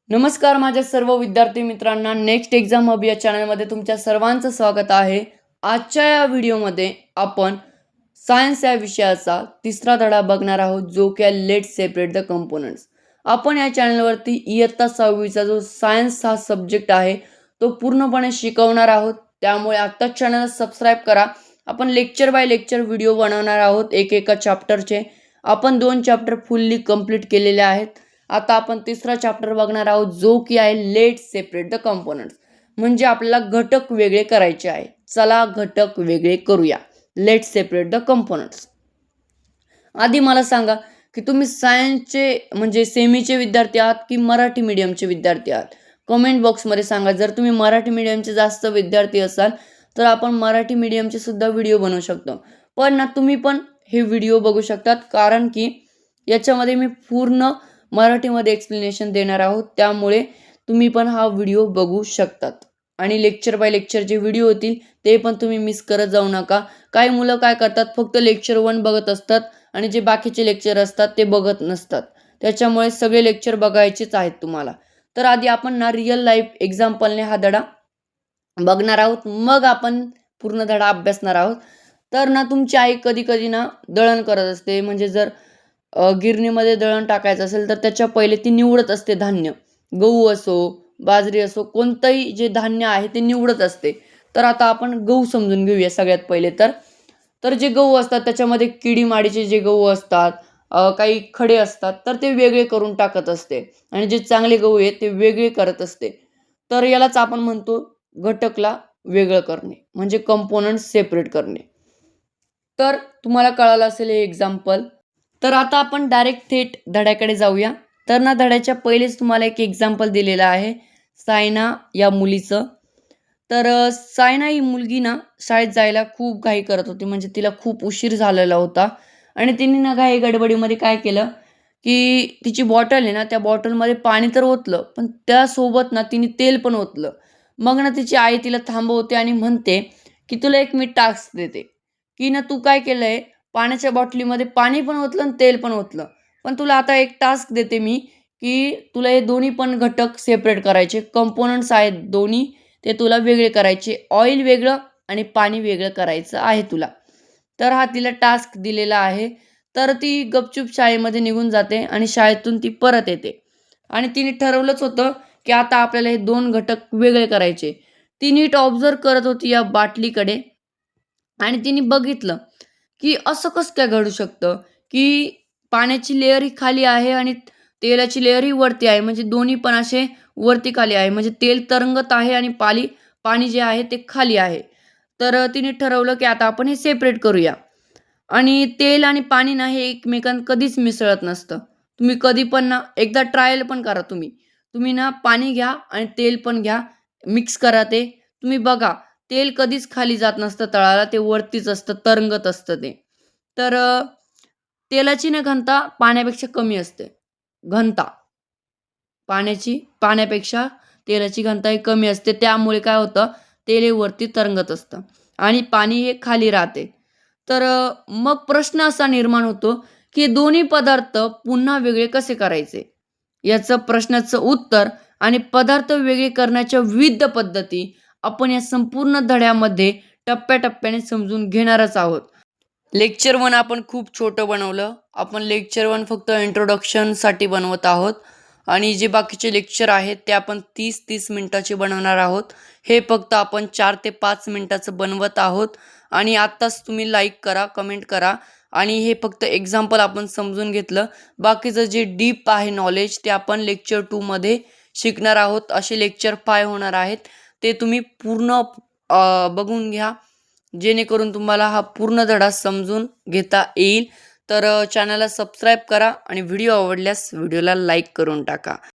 नमस्कार माझ्या सर्व विद्यार्थी मित्रांना नेक्स्ट एक्झाम हब या चॅनलमध्ये तुमच्या सर्वांचं स्वागत आहे। आजच्या या व्हिडिओमध्ये आपण सायन्स या विषयाचा तिसरा धडा बघणार आहोत, जो की लेट्स सेपरेट द कंपोनेंट्स। आपण या चॅनलवरती इयत्ता 6वीचा जो सायन्स हा सब्जेक्ट आहे तो पूर्णपणे शिकवणार आहोत, त्यामुळे आत्ताच चॅनलला सबस्क्राइब करा। आपण लेक्चर बाय लेक्चर व्हिडिओ बनवणार आहोत एक चॅप्टरचे। आपण 2 चॅप्टर फुल्ली कंप्लीट केलेले आहेत। आता आपण तिसरा चॅप्टर बघणार आहोत, जो की आहे लेट्स सेपरेट द कंपोनेंट्स, म्हणजे आपल्याला घटक वेगळे करायचे आहे। चला घटक वेगळे करूया। Let's separate the components. आधी मला सांगा की तुम्ही सायन्सचे म्हणजे सेमीचे विद्यार्थी आहात की मराठी मीडियमचे विद्यार्थी आहात? कमेंट बॉक्समध्ये सांगा। जर तुम्ही मराठी मीडियमचे जास्त विद्यार्थी असाल तर आपण मराठी मीडियमचे सुद्धा व्हिडिओ बनवू शकतो। पण ना तुम्ही पण हे व्हिडिओ बघू शकतात, कारण की याच्यामध्ये मी पूर्ण मराठीमध्ये एक्सप्लेनेशन देणार आहोत, त्यामुळे तुम्ही पण हा व्हिडिओ बघू शकतात। आणि लेक्चर बाय लेक्चर जे व्हिडिओ होतील ते पण तुम्ही मिस करत जाऊ नका। काही मुलं काय करतात, फक्त लेक्चर 1 बघत असतात आणि जे बाकीचे लेक्चर असतात ते बघत नसतात। त्याच्यामुळे सगळे लेक्चर बघायचेच आहेत तुम्हाला। तर आधी आपण ना रिअल लाईफ एक्झाम्पलने हा धडा बघणार आहोत, मग आपण पूर्ण धडा अभ्यासणार आहोत। तर ना तुमची आई कधी कधी ना दळण करत असते, म्हणजे जर गिरणीमध्ये दळण टाकायचं असेल तर त्याच्या पहिले ती निवडत असते धान्य, गहू असो बाजरी असो, कोणतंही जे धान्य आहे ते निवडत असते। तर आता आपण गहू समजून घेऊया सगळ्यात पहिले। तर जे गहू असतात त्याच्यामध्ये किडीमाडीचे जे गहू असतात, काही खडे असतात, तर ते वेगळे करून टाकत असते आणि जे चांगले गहू आहेत ते वेगळे करत असते। तर यालाच आपण म्हणतो घटकला वेगळं करणे, म्हणजे कंपोनंट सेपरेट करणे। तर तुम्हाला कळालं असेल हे एक्झाम्पल। तर आता आपण डायरेक्ट थेट धड्याकडे जाऊया। तर ना धड्याच्या पहिलेच तुम्हाला एक एक्झाम्पल दिलेलं आहे सायना या मुलीचं। तर सायना ही मुलगी ना शाळेत जायला खूप घाई करत होती, म्हणजे तिला खूप उशीर झालेला होता आणि तिने ना घाई गडबडीमध्ये काय केलं की तिची बॉटल आहे ना, त्या बॉटलमध्ये पाणी तर ओतलं, पण त्यासोबत ना तिने तेल पण ओतलं। मग ना तिची आई तिला थांबवते आणि म्हणते की तुला एक मी टास्क देते, की ना तू काय केलंय, पाण्याच्या बॉटलीमध्ये पाणी पण ओतलं आणि तेल पण ओतलं, पण तुला आता एक टास्क देते मी की तुला हे दोन्ही पण घटक सेपरेट करायचे, कंपोनंट्स आहेत दोन्ही, ते तुला वेगळे करायचे। ऑइल वेगळं आणि पाणी वेगळं करायचं आहे तुला। तर हा तिला टास्क दिलेला आहे। तर ती गपचूप शाळेमध्ये निघून जाते आणि शाळेतून ती परत येते आणि तिने ठरवलंच होतं की आता आपल्याला हे 2 घटक वेगळे करायचे। ती नीट ऑब्झर्व करत होती या बाटलीकडे आणि तिने बघितलं की असं कसं काय घडू शकतं, की पाण्याची लेयर ही खाली आहे आणि तेलाची लेयर ही वरती आहे, म्हणजे दोन्ही पण असे वरती खाली आहे, म्हणजे तेल तरंगत आहे आणि पाणी जे आहे ते खाली आहे। तर तिने ठरवलं की आता आपण हे सेपरेट करूया। आणि तेल आणि पाणी ना हे एकमेकांत कधीच मिसळत नसतं। तुम्ही कधी पण ना एकदा ट्रायल पण करा तुम्ही। तुम्ही ना पाणी घ्या आणि तेल पण घ्या, मिक्स करा ते। तुम्ही बघा, तेल कधीच खाली जात नसतं तळाला, ते वरतीच असतं, तरंगत असतं ते। तर तेलाची ना घनता पाण्यापेक्षा कमी असते। घनता पाण्यापेक्षा तेलाची घनता ही कमी असते, त्यामुळे काय होतं, तेल हे वरती तरंगत असतं आणि पाणी हे खाली राहते। तर मग प्रश्न असा निर्माण होतो की दोन्ही पदार्थ पुन्हा वेगळे कसे करायचे। याचं प्रश्नाचं उत्तर आणि पदार्थ वेगळे करण्याच्या विविध पद्धती आपण या संपूर्ण धड्यामध्ये टप्प्याटप्प्याने समजून घेणारच आहोत। लेक्चर 1 आपण खूप छोटं बनवलं। आपण लेक्चर 1 फक्त इंट्रोडक्शनसाठी बनवत आहोत आणि जे बाकीचे लेक्चर आहेत ते आपण 30-30 मिनिटाचे बनवणार आहोत। हे फक्त आपण 4 ते 5 मिनिटाचं बनवत आहोत आणि आत्ताच तुम्ही लाईक करा, कमेंट करा आणि हे फक्त एक्झाम्पल आपण समजून घेतलं। बाकीचं जे डीप आहे नॉलेज ते आपण लेक्चर 2 मध्ये शिकणार आहोत। असे लेक्चर 5 होणार आहेत, ते तुम्ही पूर्ण बघून घ्या, जेणेकरून तुम्हाला हा पूर्ण धडा समजून घेता येईल। तर चॅनलला सबस्क्राईब करा आणि व्हिडिओ आवडल्यास व्हिडिओला लाईक करून टाका।